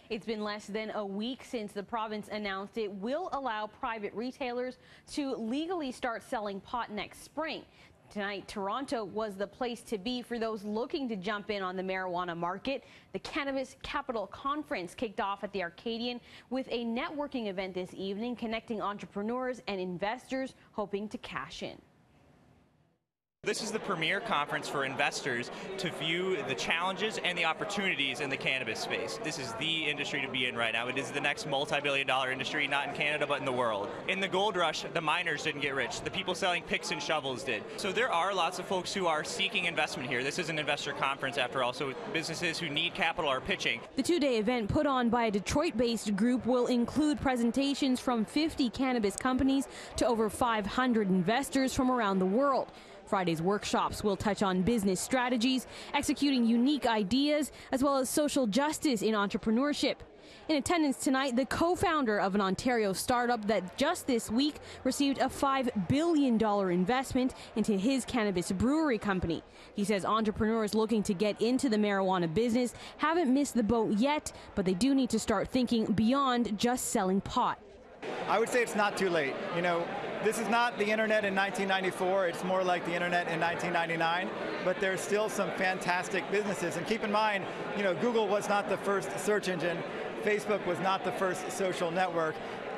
It's been less than a week since the province announced it will allow private retailers to legally start selling pot next spring. Tonight, Toronto was the place to be for those looking to jump in on the marijuana market. The Cannabis Capital Conference kicked off at the Arcadian with a networking event this evening, connecting entrepreneurs and investors hoping to cash in. This is the premier conference for investors to view the challenges and the opportunities in the cannabis space. This is the industry to be in right now. It is the next multi-billion-dollar industry, not in Canada, but in the world. In the gold rush, the miners didn't get rich. The people selling picks and shovels did. So there are lots of folks who are seeking investment here. This is an investor conference after all, so businesses who need capital are pitching. The two-day event put on by a Detroit-based group will include presentations from 50 cannabis companies to over 500 investors from around the world. Friday's workshops will touch on business strategies, executing unique ideas, as well as social justice in entrepreneurship. In attendance tonight, the co-founder of an Ontario startup that just this week received a $5 billion investment into his cannabis brewery company. He says entrepreneurs looking to get into the marijuana business haven't missed the boat yet, but they do need to start thinking beyond just selling pot. I would say it's not too late. You know, this is not the internet in 1994, it's more like the internet in 1999, but there's still some fantastic businesses. And keep in mind, you know, Google was not the first search engine, Facebook was not the first social network.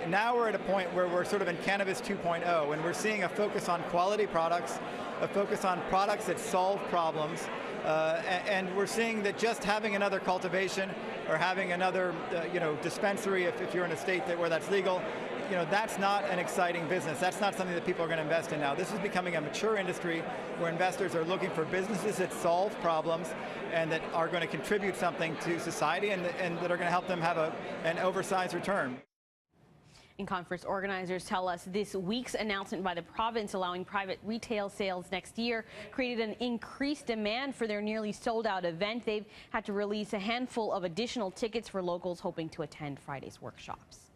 Now we're at a point where we're sort of in Cannabis 2.0, and we're seeing a focus on quality products, a focus on products that solve problems, and we're seeing that just having another cultivation or having another dispensary, if you're in a state where that's legal, you know, that's not an exciting business. That's not something that people are going to invest in now. This is becoming a mature industry where investors are looking for businesses that solve problems and that are going to contribute something to society and that are going to help them have an oversized return. And conference organizers tell us this week's announcement by the province allowing private retail sales next year created an increased demand for their nearly sold-out event. They've had to release a handful of additional tickets for locals hoping to attend Friday's workshops.